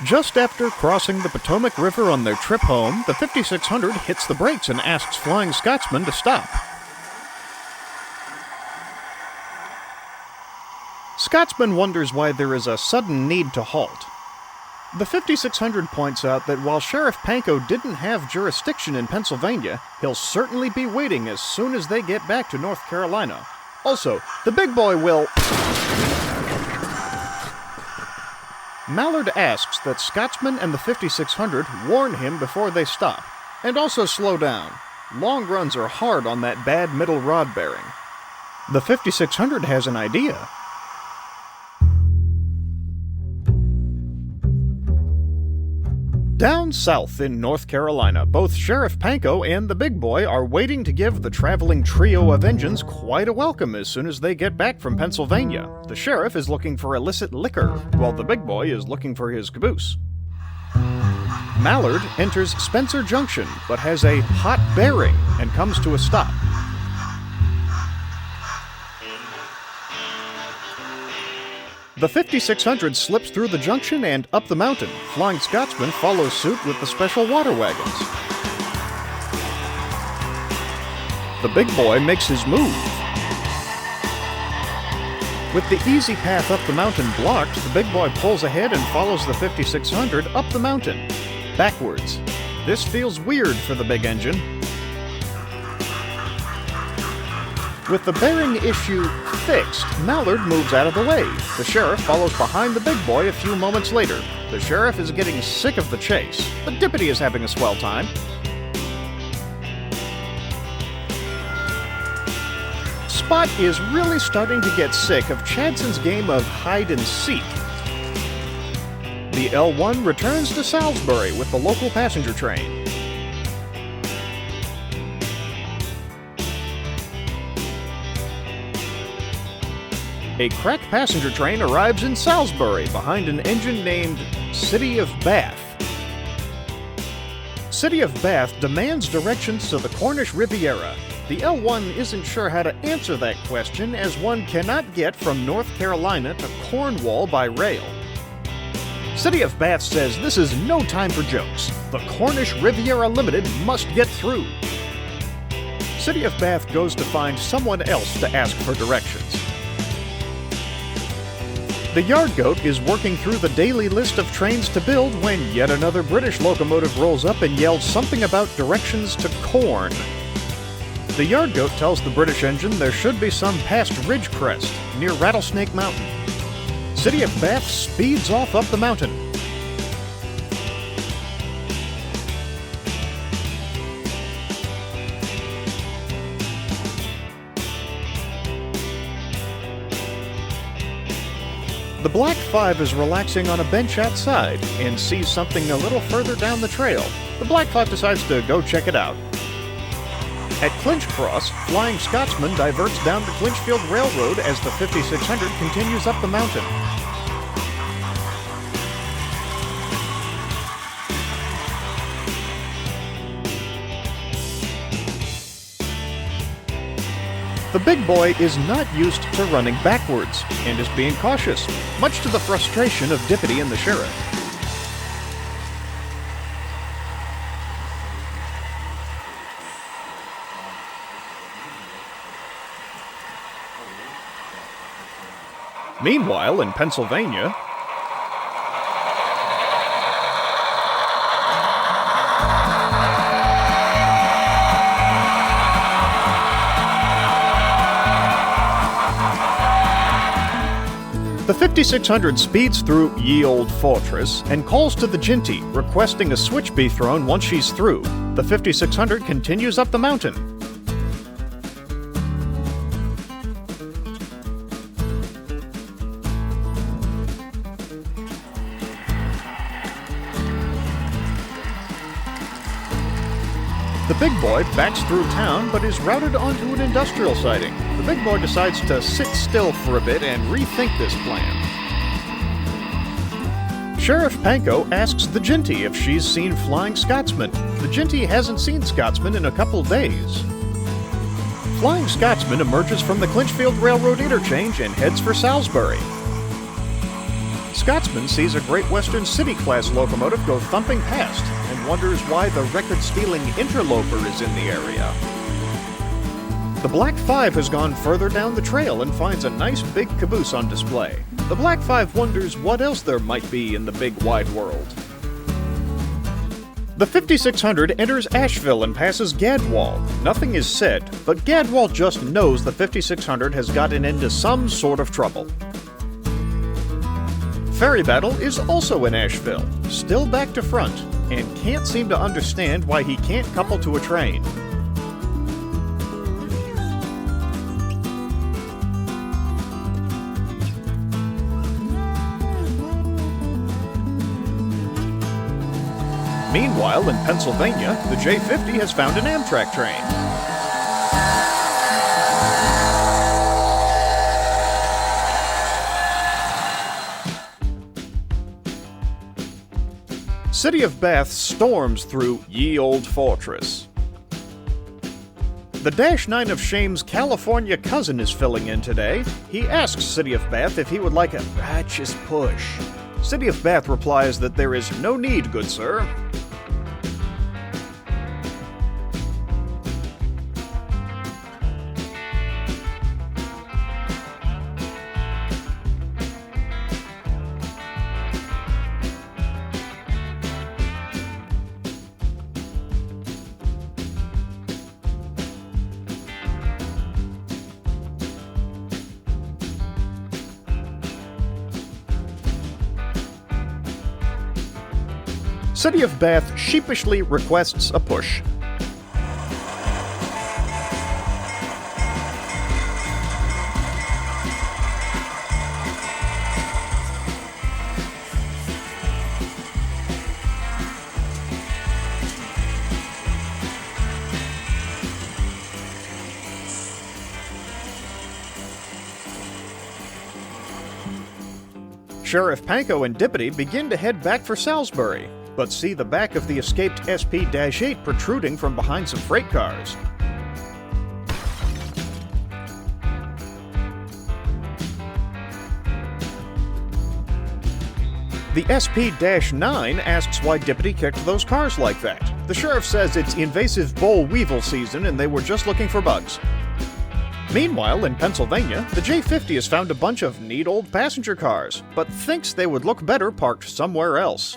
Just after crossing the Potomac River on their trip home, the 5600 hits the brakes and asks Flying Scotsman to stop. Scotsman wonders why there is a sudden need to halt. The 5600 points out that while Sheriff Pankow didn't have jurisdiction in Pennsylvania, he'll certainly be waiting as soon as they get back to North Carolina. Also, the big boy will... Mallard asks that Scotsman and the 5600 warn him before they stop, and also slow down. Long runs are hard on that bad middle rod bearing. The 5600 has an idea. Down south in North Carolina, both Sheriff Pankow and the big boy are waiting to give the traveling trio of engines quite a welcome as soon as they get back from Pennsylvania. The sheriff is looking for illicit liquor, while the big boy is looking for his caboose. Mallard enters Spencer Junction, but has a hot bearing and comes to a stop. The 5600 slips through the junction and up the mountain. Flying Scotsman follows suit with the special water wagons. The big boy makes his move. With the easy path up the mountain blocked, the big boy pulls ahead and follows the 5600 up the mountain, backwards. This feels weird for the big engine. With the bearing issue fixed, Mallard moves out of the way. The sheriff follows behind the big boy a few moments later. The sheriff is getting sick of the chase, but Dippity is having a swell time. Spot is really starting to get sick of Chadson's game of hide and seek. The L1 returns to Salisbury with the local passenger train. A crack passenger train arrives in Salisbury behind an engine named City of Bath. City of Bath demands directions to the Cornish Riviera. The L1 isn't sure how to answer that question as one cannot get from North Carolina to Cornwall by rail. City of Bath says this is no time for jokes. The Cornish Riviera Limited must get through. City of Bath goes to find someone else to ask for directions. The yard goat is working through the daily list of trains to build when yet another British locomotive rolls up and yells something about directions to Corn. The yard goat tells the British engine there should be some past Ridgecrest, near Rattlesnake Mountain. City of Bath speeds off up the mountain. The Black 5 is relaxing on a bench outside and sees something a little further down the trail. The Black 5 decides to go check it out. At Clinch Cross, Flying Scotsman diverts down the Clinchfield Railroad as the 5600 continues up the mountain. The big boy is not used to running backwards and is being cautious, much to the frustration of Dippity and the sheriff. Meanwhile, in Pennsylvania, the 5600 speeds through Ye Old Fortress and calls to the Jinty, requesting a switch be thrown once she's through. The 5600 continues up the mountain. The big boy backs through town but is routed onto an industrial siding. The big boy decides to sit still for a bit and rethink this plan. Sheriff Pankow asks the Jinty if she's seen Flying Scotsman. The Jinty hasn't seen Scotsman in a couple days. Flying Scotsman emerges from the Clinchfield Railroad interchange and heads for Salisbury. Scotsman sees a Great Western City-class locomotive go thumping past and wonders why the record-stealing interloper is in the area. The Black 5 has gone further down the trail and finds a nice big caboose on display. The Black 5 wonders what else there might be in the big wide world. The 5600 enters Asheville and passes Gadwall. Nothing is said, but Gadwall just knows the 5600 has gotten into some sort of trouble. Ferry Battle is also in Asheville, still back to front, and can't seem to understand why he can't couple to a train. Meanwhile, in Pennsylvania, the J50 has found an Amtrak train. City of Bath storms through Ye Old Fortress. The Dash 9 of Shame's California cousin is filling in today. He asks City of Bath if he would like a righteous push. City of Bath replies that there is no need, good sir. City of Bath sheepishly requests a push. Sheriff Pankow and Dippity begin to head back for Salisbury, but see the back of the escaped SP-8 protruding from behind some freight cars. The SP-9 asks why Dippity kicked those cars like that. The sheriff says it's invasive boll weevil season and they were just looking for bugs. Meanwhile, in Pennsylvania, the J50 has found a bunch of neat old passenger cars, but thinks they would look better parked somewhere else.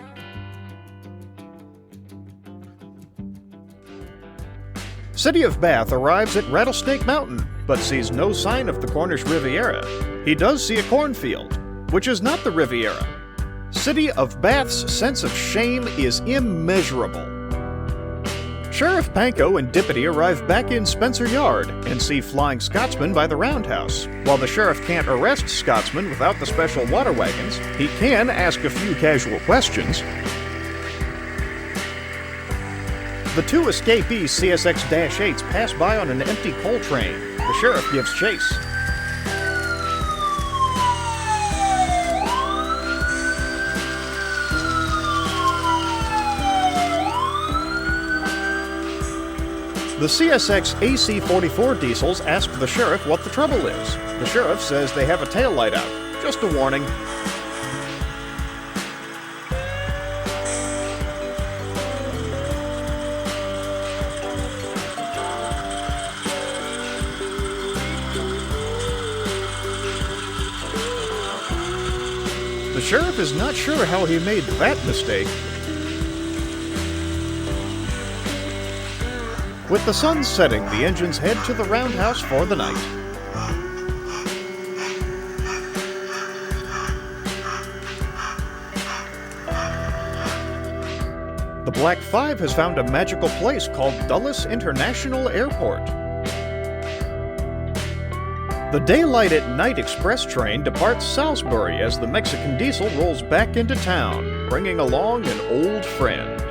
City of Bath arrives at Rattlesnake Mountain, but sees no sign of the Cornish Riviera. He does see a cornfield, which is not the Riviera. City of Bath's sense of shame is immeasurable. Sheriff Pankow and Dippity arrive back in Spencer Yard and see Flying Scotsman by the roundhouse. While the sheriff can't arrest Scotsman without the special water wagons, he can ask a few casual questions. The two escapee CSX-8s pass by on an empty coal train. The sheriff gives chase. The CSX AC-44 diesels ask the sheriff what the trouble is. The sheriff says they have a taillight out. Just a warning. The sheriff is not sure how he made that mistake. With the sun setting, the engines head to the roundhouse for the night. The Black 5 has found a magical place called Dulles International Airport. The Daylight at Night express train departs Salisbury as the Mexican diesel rolls back into town, bringing along an old friend.